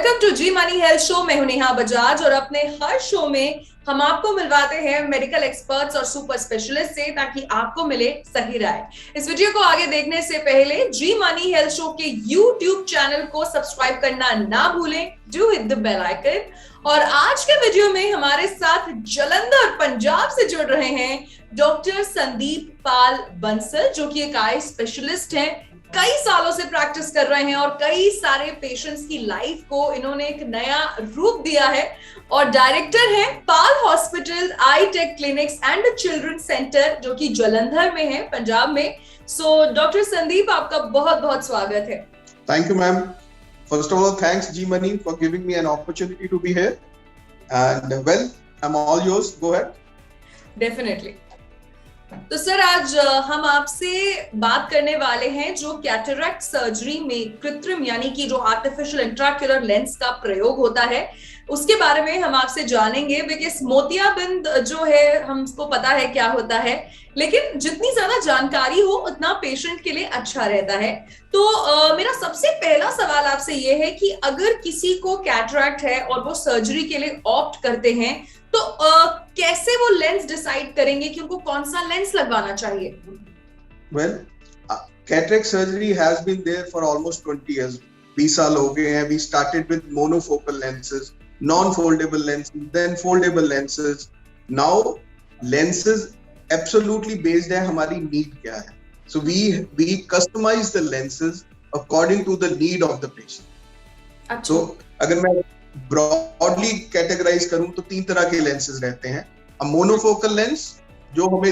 Welcome to Zee money health show. मैं हूं नेहा बजाज और अपने हर शो में हम आपको मिलवाते हैं मेडिकल एक्सपर्ट्स और सुपर स्पेशलिस्ट से, ताकि आपको मिले सही राय। इस वीडियो को आगे देखने से पहले जी मनी हेल्थ शो के यूट्यूब चैनल को सब्सक्राइब करना ना भूलें। Do hit the bell icon. और आज के वीडियो में हमारे साथ जलंधर पंजाब से जुड़ रहे हैं डॉक्टर संदीप पाल बंसल, जो कि एक आई स्पेशलिस्ट हैं। कई सालों से प्रैक्टिस कर रहे हैं और कई सारे पेशेंट्स की लाइफ को इन्होंने एक नया रूप दिया है। और डायरेक्टर हैं Pal hospital eye tech clinics and children centre, जो कि जलंधर में है, पंजाब में। सो डॉक्टर संदीप, आपका बहुत बहुत स्वागत है। Thank you ma'am. First of all, thanks G Money for giving me an opportunity to be here. And well, I'm all yours. Go ahead. Definitely. तो सर, आज हम आपसे बात करने वाले हैं जो कैटरैक्ट सर्जरी में कृत्रिम यानी कि जो आर्टिफिशियल इंट्राक्यूलर लेंस का प्रयोग होता है, उसके बारे में हम आपसे जानेंगे। बिकॉज मोतियाबिंद जो है, हमको पता है क्या होता है, लेकिन जितनी ज्यादा जानकारी हो उतना पेशेंट के लिए अच्छा रहता है। तो मेरा सबसे पहला सवाल आपसे ये है कि अगर किसी को कैटरैक्ट है और वो सर्जरी के लिए ऑप्ट करते हैं, तो कैसे वो लेंस डिसाइड करेंगे कि उनको कौन सा लेंस लगवाना चाहिए? Well, cataract surgery has been there for almost 20 years. 20 साल हो गए हैं। We started with monofocal lenses, non-foldable lenses, then foldable lenses. Now lenses absolutely based है हमारी need क्या है. So we customize the lenses according to the need of the patient. अच्छा। So अगर मैं ब्रॉडली कैटेगराइज करूं तो 3 तरह के लेंसेज रहते हैं। अ मोनोफोकल लेंस जो हमें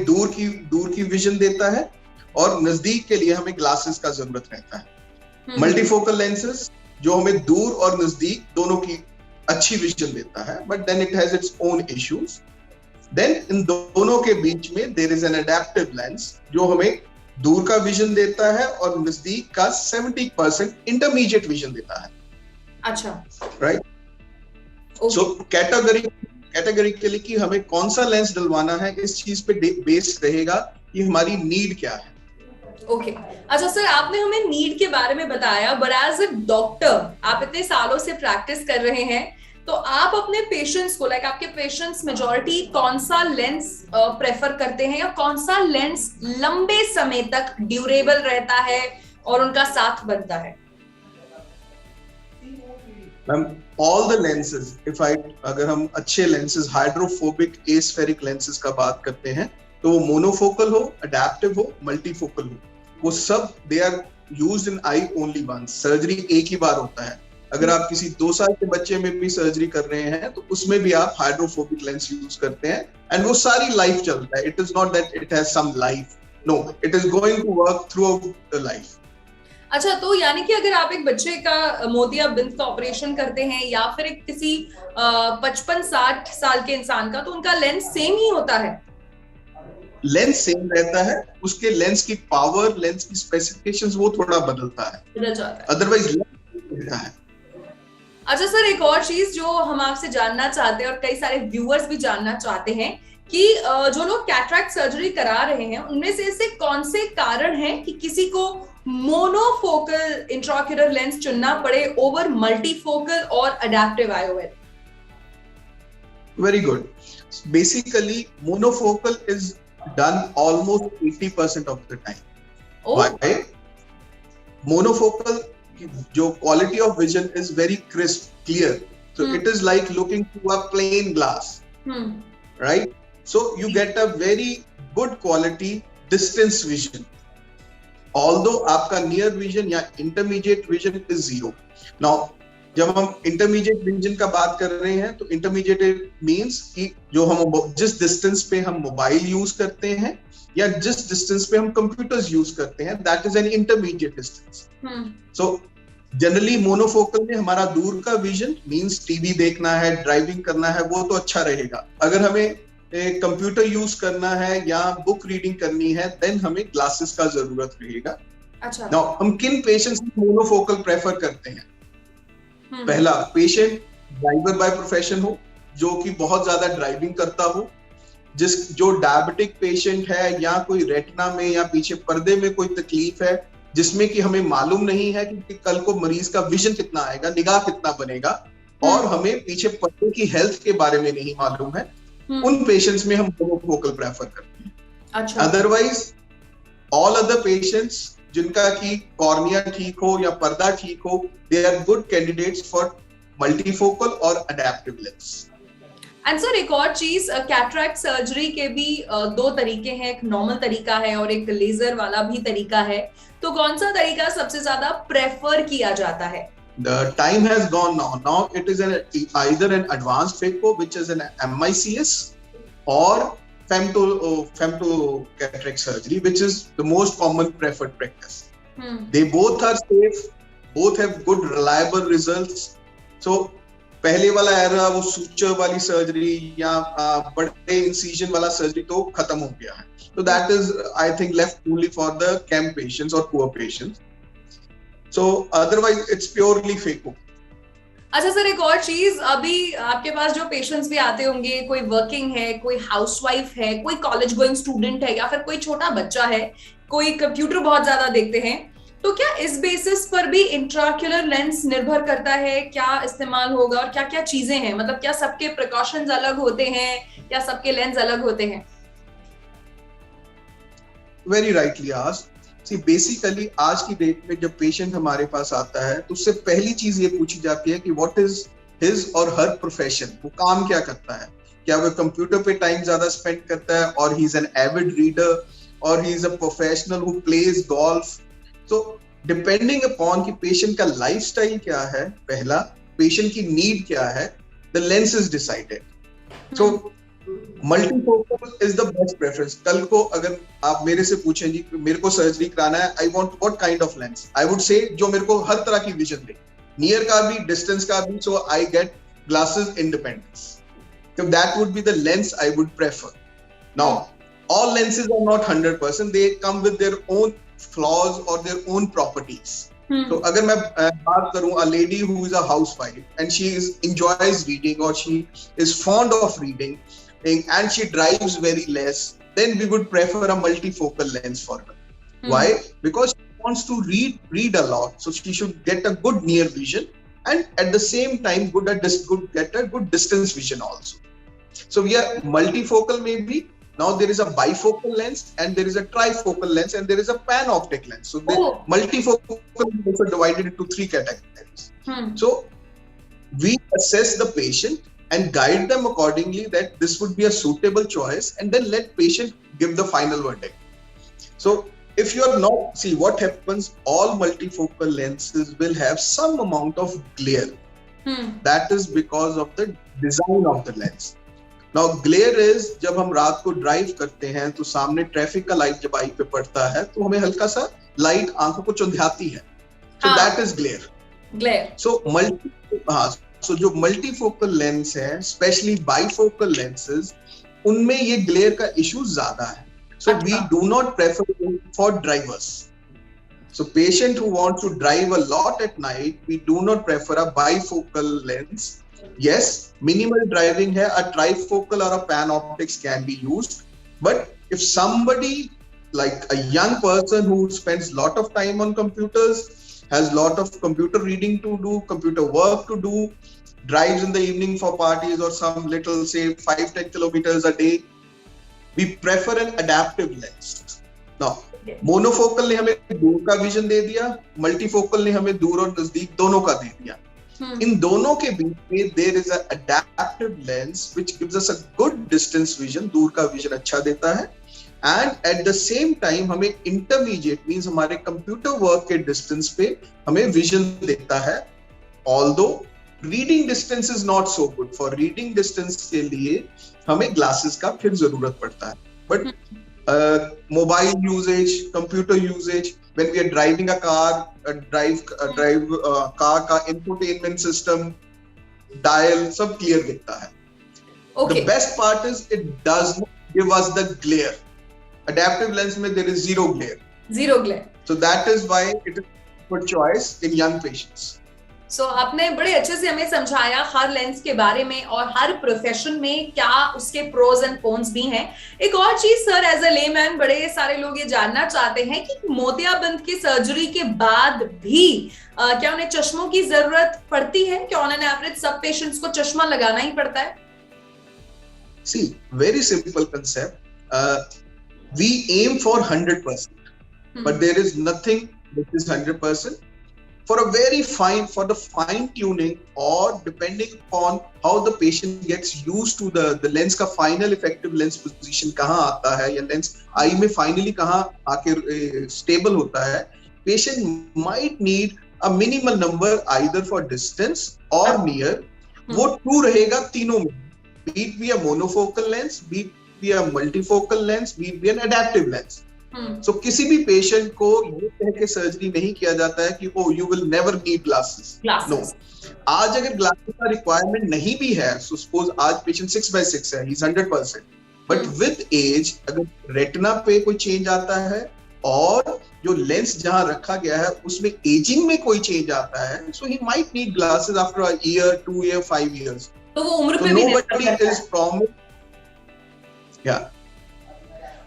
दूर की विजन देता है और नजदीक के लिए हमें ग्लासेस का जरूरत रहता है। मल्टीफोकल लेंसेज जो हमें दूर और नजदीक दोनों की अच्छी विजन देता है, but then it has its own issues. Then इन दोनों के बीच में there is an adaptive lens जो हमें दूर का विजन देता है और नजदीक का 70% इंटरमीडिएट विजन देता है। अच्छा, राइट। सो कैटेगरी के लिए कि हमें कौन सा लेंस डलवाना है, इस चीज पे बेस्ड रहेगा कि हमारी नीड क्या है। ओके। अच्छा सर, आपने हमें नीड के बारे में बताया, बट एज अ डॉक्टर आप इतने सालों से प्रैक्टिस कर रहे हैं, तो आप अपने पेशेंट्स को, लाइक आपके पेशेंट्स मेजॉरिटी कौन सा लेंस प्रेफर करते हैं, या कौन सा लेंस लंबे समय तक ड्यूरेबल रहता है और उनका साथ बनता है? मैम, all the lenses, अगर हम अच्छे lenses, हाइड्रोफोबिक एस्फेरिक lenses का बात करते हैं, तो वो मोनोफोकल हो, अडैप्टिव हो, मल्टीफोकल हो, वो सब they are used in eye only once. Surgery एक ही बार होता है। अगर आप किसी 2 साल के बच्चे में भी सर्जरी कर रहे हैं तो उसमें भी आप हाइड्रोफोबिक लेंस यूज करते हैं, एंड वो सारी लाइफ चलता है। It is not that it has some life, no, it is going to work throughout the life. अच्छा, तो यानी कि अगर आप एक बच्चे का मोतियाबिंद का ऑपरेशन करते हैं या फिर एक किसी 55-60 साल के इंसान का, तो उनका लेंस सेम ही होता है? लेंस सेम रहता है, उसके लेंस की पावर, लेंस की स्पेसिफिकेशंस वो थोड़ा बदलता है, बदल जाता है, अदरवाइज रहता है। अच्छा सर, एक और चीज जो हम आपसे जानना चाहते हैं और कई सारे व्यूअर्स भी जानना चाहते हैं कि जो लोग कैटरैक्ट सर्जरी करा रहे हैं, उनमें से ऐसे कौन से कारण हैं कि किसी को मोनोफोकल इंट्राक्यूलर लेंस चुनना पड़े ओवर मल्टीफोकल और adaptive IOL? Very good. Basically, monofocal is done almost 80% of the time. Oh. Why? Monofocal, जो quality of vision is very crisp, clear. So it is like looking through a plain glass, right? So you get a very good quality distance vision. Although आपका near vision या intermediate vision is 0. Now, जब हम intermediate vision का बात कर रहे हैं, तो intermediate means कि जो हम जिस distance पे हम मोबाइल यूज करते हैं या जिस distance पे हम computers यूज करते हैं, that is an intermediate distance. So generally monofocal में हमारा दूर का vision means TV देखना है, ड्राइविंग करना है, वो तो अच्छा रहेगा। अगर हमें कंप्यूटर यूज करना है या बुक रीडिंग करनी है, देन हमें ग्लासेस का जरूरत रहेगा। अच्छा। नाउ हम किन पेशेंट्स को मोनोफोकल प्रेफर करते हैं? पहला, पेशेंट ड्राइवर बाय प्रोफेशन हो, जो कि बहुत ज्यादा ड्राइविंग करता हो, जो डायबिटिक पेशेंट है, या कोई रेटिना में या पीछे पर्दे में कोई तकलीफ है, जिसमें कि हमें मालूम नहीं है कि कल को मरीज का विजन कितना आएगा, निगाह कितना बनेगा, और हमें पीछे पर्दे की हेल्थ के बारे में नहीं मालूम है, उन पेशेंट्स में हम मोनोफोकल प्रेफर करते हैं। अच्छा। अदरवाइज ऑल अदर पेशेंट्स जिनका की कॉर्निया ठीक हो या पर्दा ठीक हो, they are good candidates for multifocal और अडैप्टिव लेंस। एंड सर एक और चीज, कैटरैक्ट सर्जरी के भी दो तरीके हैं, एक नॉर्मल तरीका है और एक लेजर वाला भी तरीका है, तो कौन सा तरीका सबसे ज्यादा प्रेफर किया जाता है? The time has gone now. Now it is either an advanced phaco, which is an MICS, or femto cataract surgery, which is the most common preferred practice. They both are safe, both have good reliable results. So पहले वाला era वो suture वाली surgery या बड़े incision वाला surgery तो खत्म हो गया है, तो that is I think left only for the cam patients और poor patients, so otherwise it's purely phaco. अच्छा सर एक और चीज, अभी आपके पास जो पेशेंट्स भी आते होंगे, कोई वर्किंग है, कोई हाउसवाइफ है, कोई कॉलेज गोइंग स्टूडेंट है, या फिर कोई छोटा बच्चा है, कोई कंप्यूटर बहुत ज्यादा देखते हैं, तो क्या इस बेसिस पर भी इंट्राक्यूलर लेंस निर्भर करता है, क्या इस्तेमाल होगा और क्या क्या चीजें हैं, मतलब क्या सबके प्रिकॉशंस अलग होते हैं या सबके लेंस अलग होते हैं? Very rightly asked. See basically आज की डेट में जब पेशेंट हमारे पास आता है तो उससे पहली चीज ये पूछी जाती है कि व्हाट इज हिज और हर प्रोफेशन, वो काम क्या करता है, क्या वो कंप्यूटर पे टाइम ज्यादा स्पेंड करता है, और he is an avid reader, और he is a professional who plays golf. तो डिपेंडिंग अपॉन कि पेशेंट का लाइफस्टाइल क्या है, पहला पेशेंट की नीड क्या है, the lens is decided. So multifocal is the best preference. कल को अगर आप मेरे से पूछें जी मेरे को सर्जरी कराना है, I want what kind of lens, I would say जो मेरे को हर तरह की विजन दे, नियर का भी डिस्टेंस का भी, so I get glasses independence, so that would be the lens I would prefer. Now all lenses are not 100%, they come with their own flaws or their own properties. So अगर मैं बात करूं a lady who is a housewife and she enjoys reading or she is fond of reading and she drives very less, then we would prefer a multifocal lens for her. Why? Because she wants to read a lot, so she should get a good near vision and at the same time get a good distance vision also. So we are multifocal maybe. Now there is a bifocal lens and there is a trifocal lens and there is a panoptic lens. So the multifocal is also divided into 3 categories. So we assess the patient and guide them accordingly that this would be a suitable choice, and then let patient give the final verdict. So if you are not, see what happens, all multifocal lenses will have some amount of glare. That is because of the design of the lens. Now glare is जब हम रात को drive करते हैं तो सामने traffic का light जब आई पे पड़ता है तो हमें हल्का सा लाइट आंखों को चुंधियाती है, so that is glare. So जो मल्टीफोकल लेंस है, स्पेशली बाइफोकल लेंसेज, उनमें ये ग्लेयर का इशू ज्यादा है. So we do not prefer for drivers. So patient who want to drive a lot at night, we do not prefer a bifocal lens. Yes, minimal driving hai, a trifocal or a panoptics can be used. But if somebody like a young person who spends lot of time on computers, has lot of computer reading to do, computer work to do, drives in the evening for parties or some little say 5-10 kilometers a day, we prefer an adaptive lens. Now monofocal ने हमें दूर का vision दे दिया, multifocal ने हमें दूर और नजदीक दोनों का दे दिया. इन दोनों के बीच में there is an adaptive lens which gives us a good distance vision, दूर का विजन अच्छा देता है, and at the same time हमें intermediate means हमारे computer work के distance पे हमें vision देता है. Although reading distance is not so good, for reading distance के लिए हमें glasses का फिर जरूरत पड़ता है. But mobile usage, computer usage, when we are driving a car, car का infotainment system, dial सब clear दिखता है. Okay. The best part is it does not give us the glare. Adaptive lens में there is zero glare. Zero glare. So that is why it is a good choice in young patients. आपने बड़े अच्छे से हमें समझाया हर lens के बारे में और हर प्रोफेशन में क्या उसके प्रोज एंड कॉन्स भी हैं। एक और चीज सर, एज अ लेमैन बड़े सारे लोग ये जानना चाहते हैं कि मोतियाबिंद की सर्जरी के बाद भी क्या उन्हें चश्मों की जरूरत पड़ती है? क्या ऑन एन एवरेज सब पेशेंट्स को चश्मा लगाना ही पड़ता है? See, very simple concept. We aim for 100%, but there is nothing which is 100%. For the fine tuning, or depending upon how the patient gets used to the lens का final effective lens position कहाँ आता है, या lens eye में finally कहाँ आके stable होता है, patient might need a minimal number either for distance or near. वो true रहेगा तीनों में, be it be a monofocal lens, be it be a multifocal lens, be it be an adaptive lens. So किसी भी patient को ये कह के सर्जरी नहीं किया जाता है कि oh you will never need glasses. No, आज अगर ग्लासेस का रिक्वायरमेंट नहीं भी है, सो सपोज आज पेशेंट 6/6 है, he is 100%, but with age अगर रेटिना पे कोई चेंज आता है और जो लेंस जहां रखा गया है उसमें एजिंग में कोई चेंज आता है, so he might need glasses after a year, 2 year, 5 years. तो वो उम्र पे भी nobody is promised. Yeah.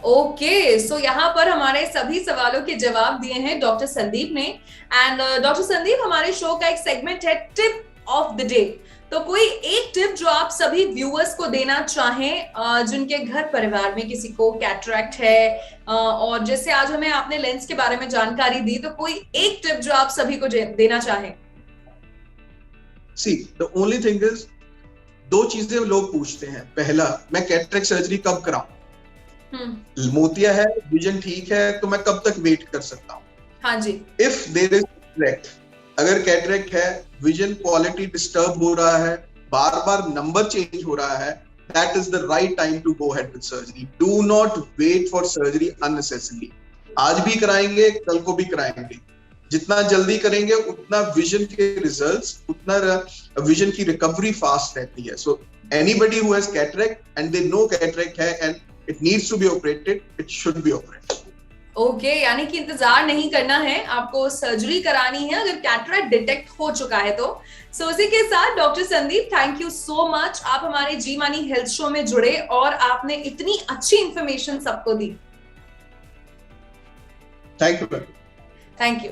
Okay, so यहाँ पर हमारे सभी सवालों के जवाब दिए हैं डॉक्टर संदीप ने। एंड डॉक्टर संदीप, हमारे शो का एक सेगमेंट है टिप ऑफ द डे। तो कोई एक टिप जो आप सभी व्यूअर्स को देना चाहें जिनके घर परिवार में किसी को कैटरैक्ट है, और जैसे आज हमें आपने लेंस के बारे में जानकारी दी, तो कोई एक टिप जो आप सभी को देना चाहें? See, the only thing is, दो चीजें लोग पूछते हैं। पहला, मैं कैटरैक्ट सर्जरी कब कराऊं? मोतिया है, विजन ठीक है, तो मैं कब तक वेट कर सकता हूँ? हाँ जी। इफ देयर इज कैटरैक्ट, अगर कैटरैक्ट है, विजन क्वालिटी डिस्टर्ब हो रहा है, बार बार नंबर चेंज हो रहा है, that is the right time to go ahead with surgery. Do not wait for surgery unnecessarily. आज भी कराएंगे, कल को भी कराएंगे। जितना जल्दी करेंगे उतना विजन के रिजल्ट्स, उतना विजन की रिकवरी फास्ट रहती है। So anybody who has cataract and they know cataract है and it needs to be operated, it should be operated. ओके, यानी कि इंतजार नहीं करना है, आपको सर्जरी करानी है अगर कैटरैक्ट डिटेक्ट हो चुका है तो। सो इसी के साथ doctor Sandeep, thank you so much, आप हमारे जी मानी हेल्थ शो में जुड़े और आपने इतनी अच्छी इंफॉर्मेशन सबको दी। Thank you.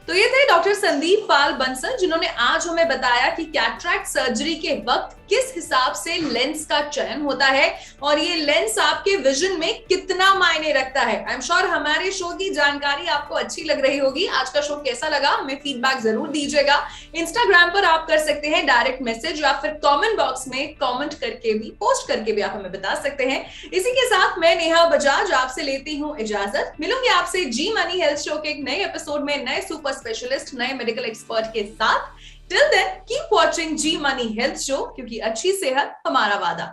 तो ये थे डॉक्टर संदीप पाल बंसल, जिन्होंने आज हमें बताया कि कैटरैक्ट सर्जरी के वक्त किस हिसाब से लेंस का चयन होता है और ये लेंस आपके विजन में कितना मायने रखता है। आई एम श्योर हमारे शो की जानकारी आपको अच्छी लग रही होगी। आज का शो कैसा लगा हमें फीडबैक जरूर दीजिएगा। इंस्टाग्राम पर आप कर सकते हैं डायरेक्ट मैसेज, या फिर कमेंट बॉक्स में कमेंट करके भी, पोस्ट करके भी आप हमें बता सकते हैं। इसी के साथ मैं नेहा बजाज आपसे लेती हूँ इजाजत। मिलूंगी आपसे जी मनी हेल्थ शो के एक नए एपिसोड में नए सुपर स्पेशलिस्ट, नए मेडिकल एक्सपर्ट के साथ। Till then, keep watching G Money Health Show, क्योंकि अच्छी सेहत हमारा वादा।